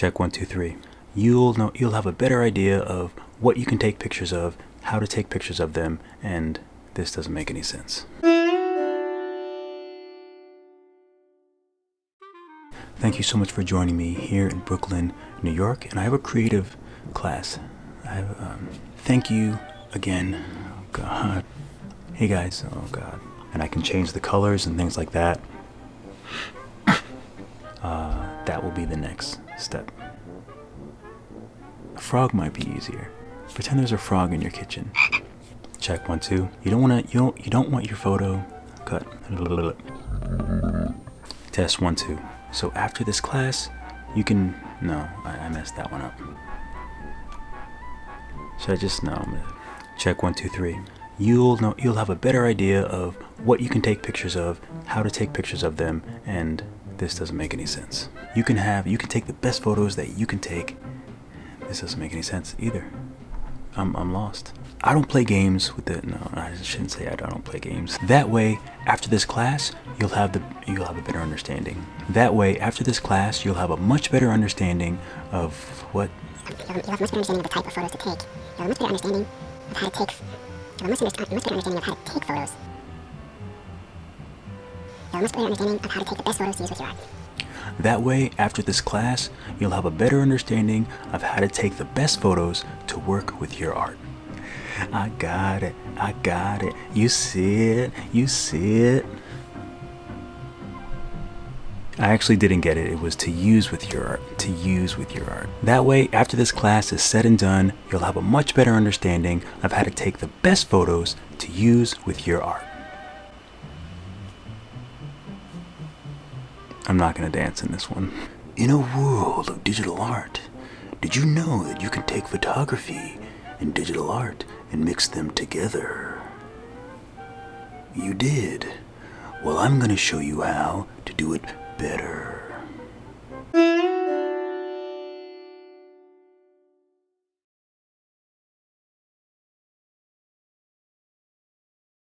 Check 1, 2, 3. You'll have a better idea of what you can take pictures of, how to take pictures of them, and this doesn't make any sense. Thank you so much for joining me here in Brooklyn, New York, and I have a creative class. Thank you again. Oh God. Hey guys. Oh God. And I can change the colors and things like that. That will be the next step. A frog might be easier. Pretend there's a frog in your kitchen. Check 1, 2. You don't want your photo cut. Test 1, 2. So after this class, you can. No, I messed that one up. Should I just no? Check 1, 2, 3. You'll have a better idea of what you can take pictures of, how to take pictures of them, and this doesn't make any sense. You can take the best photos that you can take. This doesn't make any sense either. I'm lost. I don't play games with the. No, I shouldn't say I don't play games. That way, after this class, you'll have a better understanding. That way, after this class, you'll have a much better understanding of what. You'll have a much better understanding of the type of photos to take. You'll have a much better understanding of how to take. You'll have a much better understanding of how to take photos. You'll have a much better understanding of how to take the best photos to use with your art. That way, after this class, you'll have a better understanding of how to take the best photos to work with your art. I got it. You see it. I actually didn't get it. It was to use with your art. That way, after this class is said and done, you'll have a much better understanding of how to take the best photos to use with your art. I'm not going to dance in this one. In a world of digital art, did you know that you can take photography and digital art and mix them together? You did. Well, I'm going to show you how to do it better.